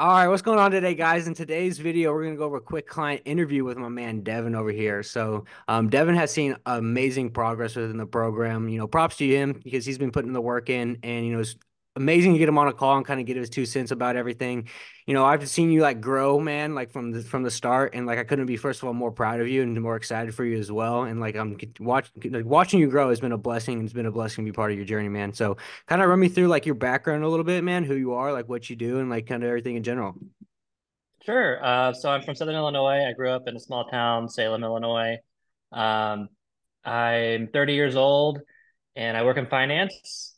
All right, what's going on today, guys? In today's video, we're going to go over a quick client interview with my man Devin over here. Devin has seen amazing progress within the program. Props to him because he's been putting the work in, and it's amazing to get him on a call and kind of get his 2 cents about everything. I've seen you like grow, man, like from the start, and like I couldn't be first of all more proud of you and more excited for you as well. And like watching you grow has been a blessing, and it's been a blessing to be part of your journey, man. So kind of run me through like your background a little bit, man, who you are, like what you do, and like kind of everything in general. Sure. So I'm from Southern Illinois. I grew up in a small town, Salem, Illinois. Um, I'm 30 years old and I work in finance.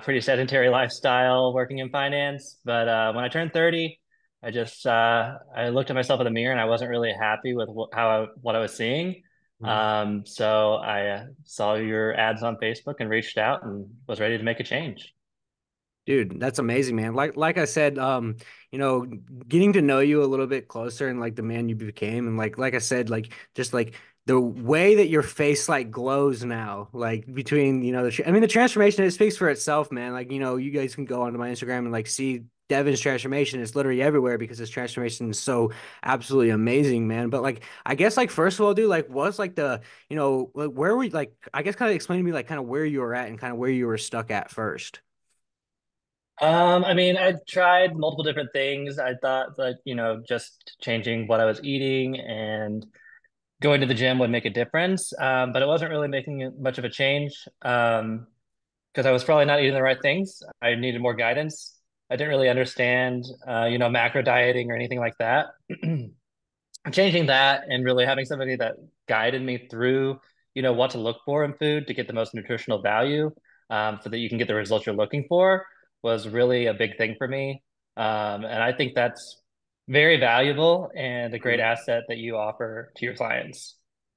Pretty sedentary lifestyle working in finance. But when I turned 30, I looked at myself in the mirror and I wasn't really happy with what I was seeing. So I saw your ads on Facebook and reached out and was ready to make a change. Dude, that's amazing, man. Like I said, getting to know you a little bit closer and like the man you became, and like I said, like just like the way that your face like glows now, like between the transformation, it speaks for itself, man. Like you guys can go onto my Instagram and like see Devin's transformation. It's literally everywhere because his transformation is so absolutely amazing, man. But like I guess like first of all, dude, like what's like the like where we like I guess kind of explain to me like kind of where you were at and kind of where you were stuck at first. I mean, I tried multiple different things. I thought that, just changing what I was eating and going to the gym would make a difference. But it wasn't really making much of a change, because I was probably not eating the right things. I needed more guidance. I didn't really understand, macro dieting or anything like that. Changing that and really having somebody that guided me through, what to look for in food to get the most nutritional value, so that you can get the results you're looking for was really a big thing for me. And I think that's very valuable and a great asset that you offer to your clients.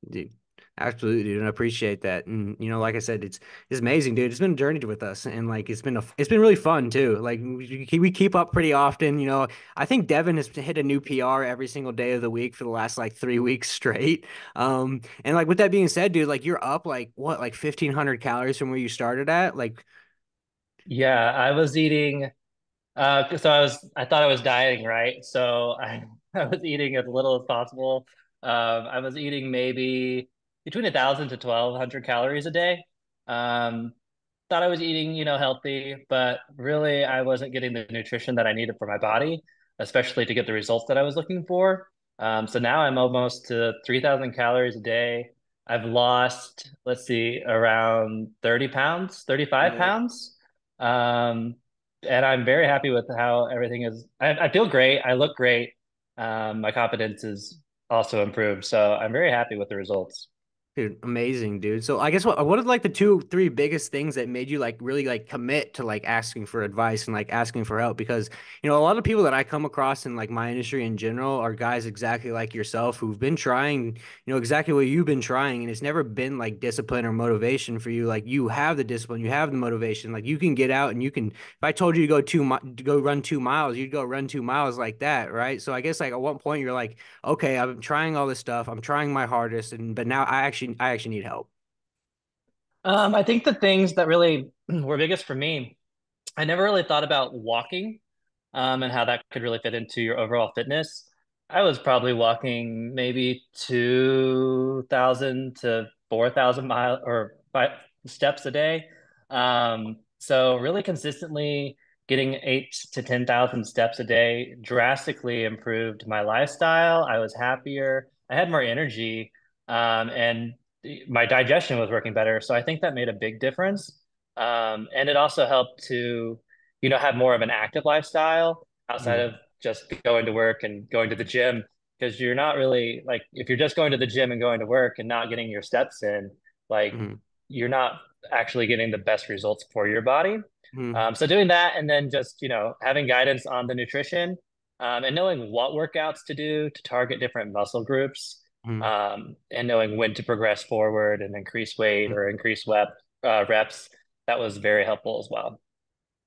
Dude, absolutely, dude, and I appreciate that. And like I said, it's amazing, dude. It's been a journey with us, and like it's been really fun too. Like we keep up pretty often. I think Devin has hit a new PR every single day of the week for the last like 3 weeks straight. And like with that being said, dude, like you're up like what, like 1,500 calories from where you started at, like. Yeah, I was eating. I thought I was dieting, right? So I was eating as little as possible. I was eating maybe between 1,000 to 1,200 calories a day. Um, thought I was eating, healthy, but really I wasn't getting the nutrition that I needed for my body, especially to get the results that I was looking for. So now I'm almost to 3,000 calories a day. I've lost, let's see, around 30 pounds, 35 Yeah. pounds. Um, and I'm very happy with how everything is. I feel great. I look great. My confidence is also improved. So I'm very happy with the results. Dude, amazing, dude. So I guess what are like the two, three biggest things that made you like really like commit to like asking for advice and like asking for help? Because a lot of people that I come across in like my industry in general are guys exactly like yourself who've been trying, exactly what you've been trying, and it's never been like discipline or motivation for you. Like you have the discipline, you have the motivation, like you can get out and you can. If I told you to to go run 2 miles, you'd go run 2 miles like that, right? So I guess like at one point you're like, okay, I'm trying all this stuff. I'm trying my hardest, and but now I actually need help. I think the things that really were biggest for me, I never really thought about walking, and how that could really fit into your overall fitness. I was probably walking maybe 2,000 to 4,000 mile or steps a day. So really consistently getting 8 to 10,000 steps a day drastically improved my lifestyle. I was happier. I had more energy, and my digestion was working better. So I think that made a big difference. And it also helped to, have more of an active lifestyle outside Mm, of just going to work and going to the gym. Because you're not really like, if you're just going to the gym and going to work and not getting your steps in, like mm, you're not actually getting the best results for your body. mm, So doing that and then just, having guidance on the nutrition, and knowing what workouts to do to target different muscle groups, mm, and knowing when to progress forward and increase weight mm. or increase reps, that was very helpful as well.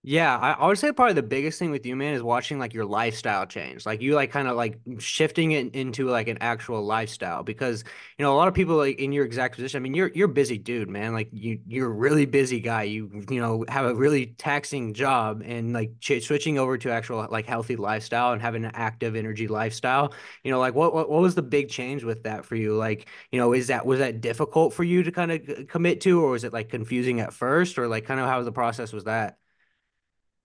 Yeah, I would say probably the biggest thing with you, man, is watching like your lifestyle change. Like you like kind of like shifting it into like an actual lifestyle because a lot of people like in your exact position. I mean, you're a busy dude, man. Like you're a really busy guy. You have a really taxing job and like ch switching over to actual like healthy lifestyle and having an active energy lifestyle. Like what was the big change with that for you? Like, is that was that difficult for you to kind of commit to, or was it like confusing at first, or like kind of how the process was that?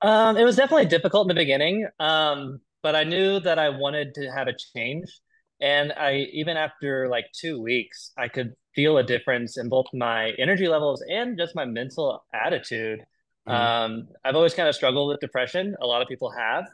It was definitely difficult in the beginning, but I knew that I wanted to have a change. And even after like 2 weeks, I could feel a difference in both my energy levels and just my mental attitude. Mm-hmm. I've always kind of struggled with depression. A lot of people have.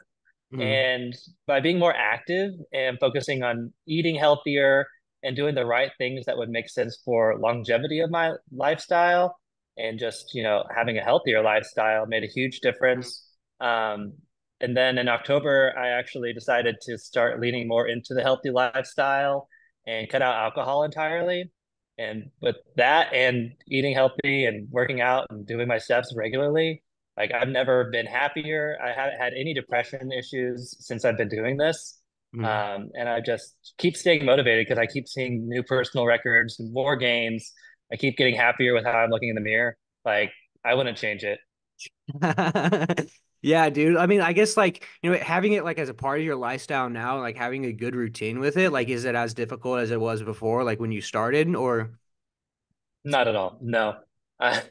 Mm-hmm. And by being more active and focusing on eating healthier and doing the right things that would make sense for longevity of my lifestyle and just, having a healthier lifestyle made a huge difference. Um, and then in October, I actually decided to start leaning more into the healthy lifestyle and cut out alcohol entirely. And with that and eating healthy and working out and doing my steps regularly, like I've never been happier. I haven't had any depression issues since I've been doing this. Mm-hmm. And I just keep staying motivated because I keep seeing new personal records, more gains. I keep getting happier with how I'm looking in the mirror. Like I wouldn't change it. Yeah, dude. I mean, I guess like, having it like as a part of your lifestyle now, like having a good routine with it, like is it as difficult as it was before, like when you started, or Not at all. No. I,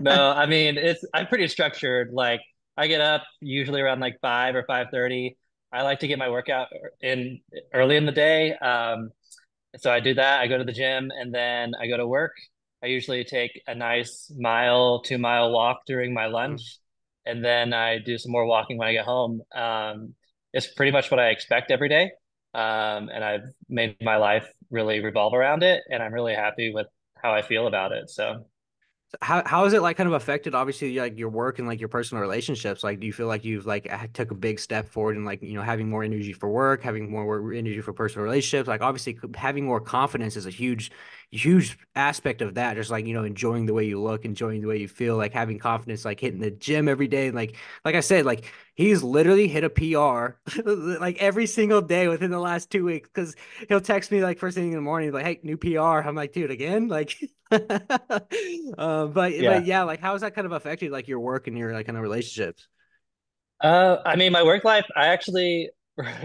no, I mean I'm pretty structured. Like I get up usually around like 5 or 5:30. I like to get my workout in early in the day. So I do that. I go to the gym and then I go to work. I usually take a nice mile, 2 mile walk during my lunch, and then I do some more walking when I get home. It's pretty much what I expect every day. And I've made my life really revolve around it, and I'm really happy with how I feel about it. So how has it like kind of affected obviously like your work and like your personal relationships? Like, do you feel like you've like took a big step forward in like having more energy for work, having more energy for personal relationships? Like, obviously, having more confidence is a huge aspect of that. Just like enjoying the way you look, enjoying the way you feel, like having confidence, like hitting the gym every day. Like I said, like he's literally hit a PR like every single day within the last 2 weeks because he'll text me like first thing in the morning, like, "Hey, new PR." I'm like, "Dude, again?" Like, but yeah. yeah, like how has that kind of affected like your work and your like kind of relationships? I mean, my work life, I actually,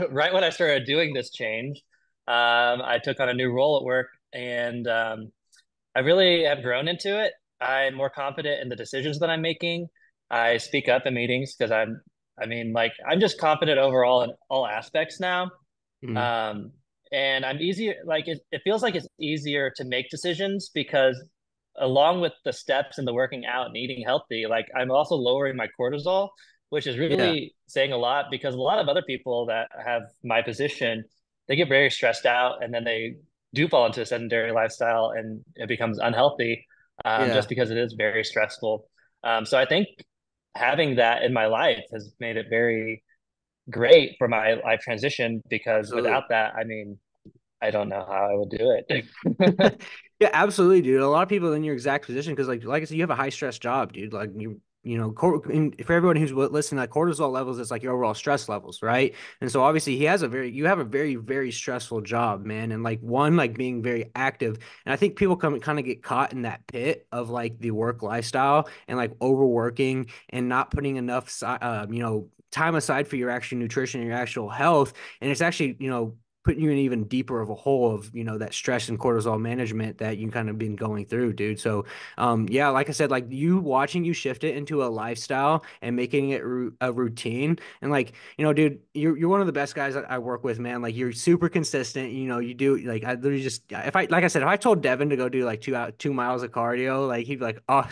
right when I started doing this change, I took on a new role at work and I really have grown into it. I'm more confident in the decisions that I'm making. I speak up in meetings because I mean, like, I'm just confident overall in all aspects now. Mm, Um, and I'm easier, like, it feels like it's easier to make decisions because along with the steps and the working out and eating healthy, like, I'm also lowering my cortisol, which is yeah, really saying a lot because a lot of other people that have my position, they get very stressed out and then they do fall into a sedentary lifestyle and it becomes unhealthy just yeah, because it is very stressful. So I think having that in my life has made it very great for my life transition because absolutely. without that, I mean, I don't know how I would do it. Yeah, absolutely, dude. A lot of people in your exact position because, like I said, you have a high stress job, dude. Like for everyone who's listening, like cortisol levels is like your overall stress levels, right? And so obviously, you have a very stressful job, man. And like one, like being very active, and I think people come kind of get caught in that pit of like the work lifestyle and like overworking and not putting enough, time aside for your actual nutrition and your actual health. And it's actually, putting you in even deeper of a hole of that stress and cortisol management that you kind of been going through, dude. So yeah, like I said, like you watching you shift it into a lifestyle and making it a routine, and like dude, you're one of the best guys that I work with, man. Like you're super consistent. You do like I literally just if I like I said if I told Devin to go do like 2 miles of cardio, like he'd be like, "Oh,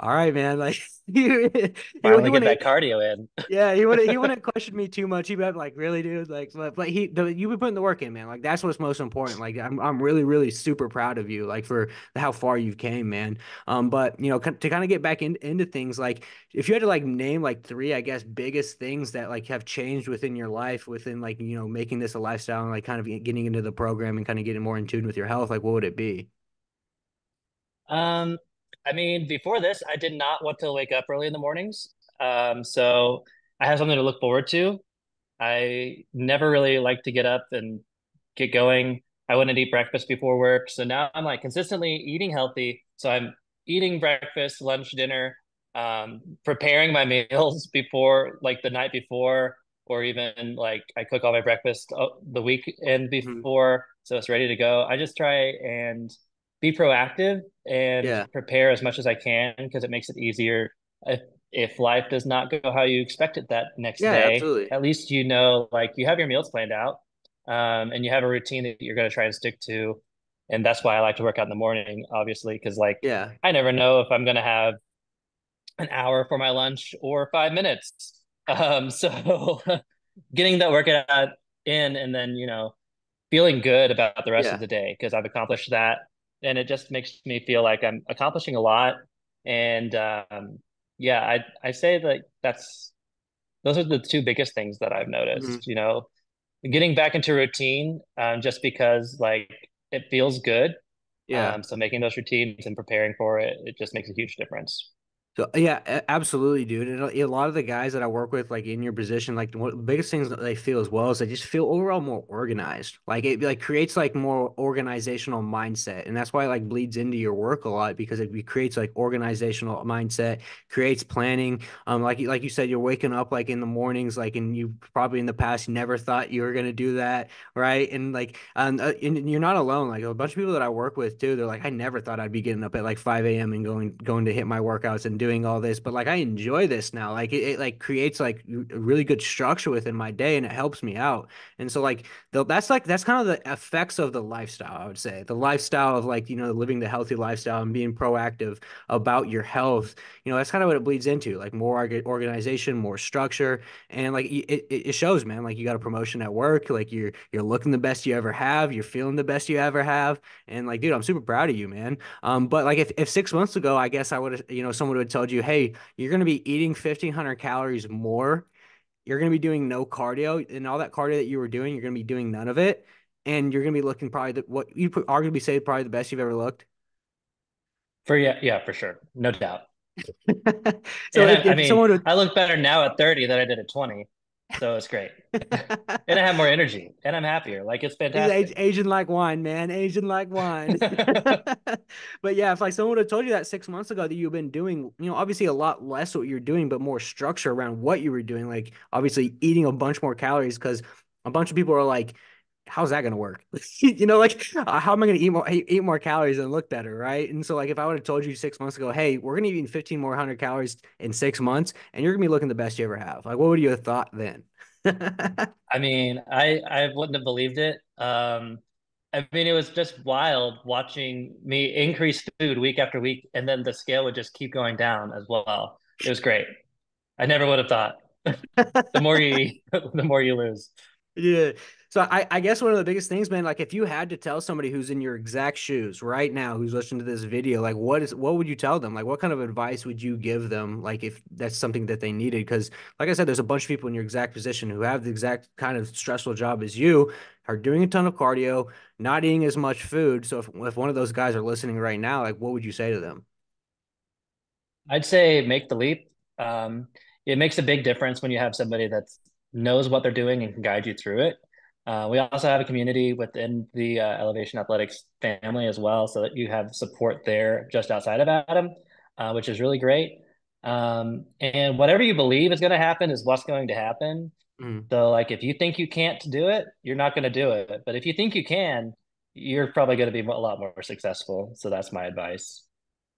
all right, man." Like he Finally get wouldn't that cardio in. yeah, he wouldn't question me too much. He'd be like, "Really, dude?" Like, but you've been putting the work in, man. Like that's what's most important. Like I'm really super proud of you, like for how far you've came, man. But to kind of get back into things, like if you had to like name like three, I guess, biggest things that like have changed within your life, within like making this a lifestyle and like kind of getting into the program and kind of getting more in tune with your health, like what would it be? Um, I mean, before this, I did not want to wake up early in the mornings. So I have something to look forward to. I never really like to get up and get going. I wouldn't eat breakfast before work. So now I'm like consistently eating healthy. So I'm eating breakfast, lunch, dinner, preparing my meals before, like the night before, or even like I cook all my breakfast the weekend Mhm. before. So it's ready to go. I just try and be proactive and Yeah. prepare as much as I can because it makes it easier. If, if life does not go how you expect it that next Yeah, day, absolutely. at least you know, like you have your meals planned out, and you have a routine that you're going to try and stick to. And that's why I like to work out in the morning, obviously, because like Yeah. I never know if I'm going to have an hour for my lunch or 5 minutes. So getting that workout in and then, feeling good about the rest of Yeah. the day because I've accomplished that. And it just makes me feel like I'm accomplishing a lot. And yeah, I say that those are the two biggest things that I've Mhm. noticed, getting back into routine, just because like it feels good. Yeah. So making those routines and preparing for it, it just makes a huge difference. So yeah, absolutely, dude. And a lot of the guys that I work with, like in your position, like one of the biggest things that they feel as well is they just feel overall more organized. Like it like creates like more organizational mindset, and that's why it like bleeds into your work a lot because it creates like organizational mindset, creates planning. Like you said, you're waking up like in the mornings, like and you probably in the past never thought you were gonna do that, right? And you're not alone. Like a bunch of people that I work with too, they're like, I never thought I'd be getting up at like 5 a.m. and going to hit my workouts and doing all this, but like I enjoy this now. Like it like creates like a really good structure within my day and it helps me out. And so that's kind of the effects of the lifestyle, I would say. The lifestyle of like, living the healthy lifestyle and being proactive about your health. That's kind of what it bleeds into, like more organization, more structure, and like it shows, man. Like you got a promotion at work, like you're looking the best you ever have, you're feeling the best you ever have, and like, dude, I'm super proud of you, man. But like if 6 months ago, I guess I would have, someone would have told you, hey, you're gonna be eating 1,500 calories more, you're gonna be doing no cardio, and all that cardio that you were doing, you're gonna be doing none of it, and you're gonna be looking probably what you arguably say probably the best you've ever looked. Yeah, yeah, for sure. No doubt. So And I if mean, someone would I look better now at 30 than I did at 20. So it's great. And I have more energy and I'm happier. Like it's He's fantastic. Asian like wine, man. Asian like wine. But yeah, if like someone would have told you that 6 months ago that you've been doing, obviously a lot less what you're doing, but more structure around what you were doing, like obviously eating a bunch more calories, because a bunch of people are like, how's that gonna work? Like how am I gonna eat more calories and look better, right? And so like if I would have told you 6 months ago, hey, we're gonna be eating 15 more hundred calories in 6 months, and you're gonna be looking the best you ever have, like what would you have thought then? I mean, I wouldn't have believed it. I mean, it was just wild watching me increase food week after week, and then the scale would just keep going down as well. It was great. I never would have thought. The more you eat, the more you lose. Yeah. So I guess one of the biggest things, man, like if you had to tell somebody who's in your exact shoes right now, who's listening to this video, like what would you tell them? Like what kind of advice would you give them? Like if that's something that they needed? Because like I said, there's a bunch of people in your exact position who have the exact kind of stressful job as you, are doing a ton of cardio, not eating as much food. So if one of those guys are listening right now, like what would you say to them? I'd say make the leap. Um, it makes a big difference when you have somebody that knows what they're doing and can guide you through it. We also have a community within the Elevation Athletics family as well, so that you have support there just outside of Adam, which is really great. And whatever you believe is going to happen is what's going to happen. Mm. So, like, if you think you can't do it, you're not going to do it. But if you think you can, you're probably going to be a lot more successful. So that's my advice.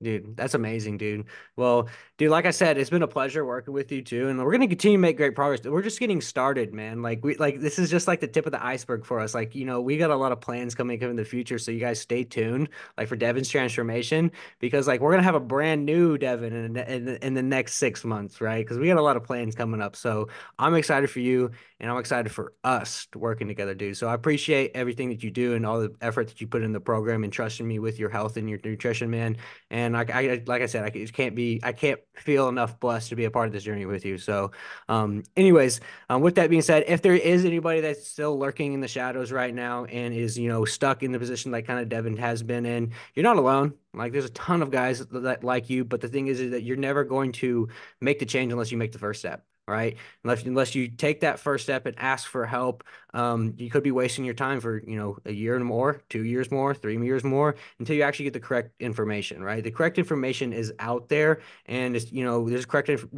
Dude, that's amazing, dude. Well, dude, like I said, it's been a pleasure working with you too, and we're gonna continue to make great progress. We're just getting started, man. Like this is just like the tip of the iceberg for us. Like, we got a lot of plans coming up in the future, so you guys stay tuned, like for Devin's transformation, because like we're gonna have a brand new Devin in the next 6 months, right? Because we got a lot of plans coming up. So I'm excited for you, and I'm excited for us working together, dude. So I appreciate everything that you do and all the effort that you put in the program and trusting me with your health and your nutrition, man. And man, like I said, I can't feel enough blessed to be a part of this journey with you. So, anyways, with that being said, if there is anybody that's still lurking in the shadows right now and is, stuck in the position like kind of Devin has been in, you're not alone. Like there's a ton of guys that like you, but the thing is that you're never going to make the change unless you make the first step. Right. Unless you take that first step and ask for help, you could be wasting your time for, a year and more, 2 years more, 3 years more until you actually get the correct information, right? The correct information is out there and it's, there's a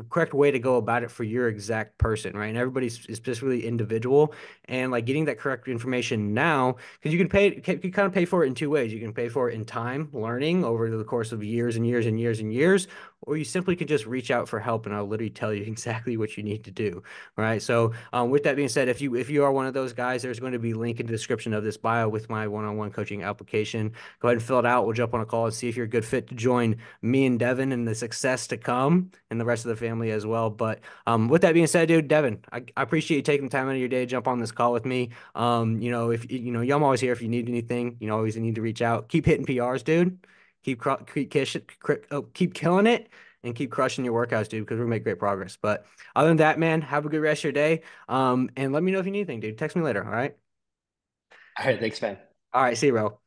correct way to go about it for your exact person, right? And everybody's is specifically individual and like getting that correct information now, because you kind of pay for it in two ways. You can pay for it in time, learning over the course of years and years and years and years, or you simply could just reach out for help and I'll literally tell you exactly what you need to do. Right. So, with that being said, if you are one of those guys, there's going to be a link in the description of this bio with my one-on-one coaching application. Go ahead and fill it out. We'll jump on a call and see if you're a good fit to join me and Devin and the success to come and the rest of the family as well. But with that being said, dude, Devin, I appreciate you taking the time out of your day to jump on this call with me. If I'm always here if you need anything. You always need to reach out. Keep hitting PRs, dude. Keep killing it and keep crushing your workouts, dude, because we make great progress. But other than that, man, have a good rest of your day. And let me know if you need anything, dude. Text me later. All right. All right, thanks, man. All right. See you, bro.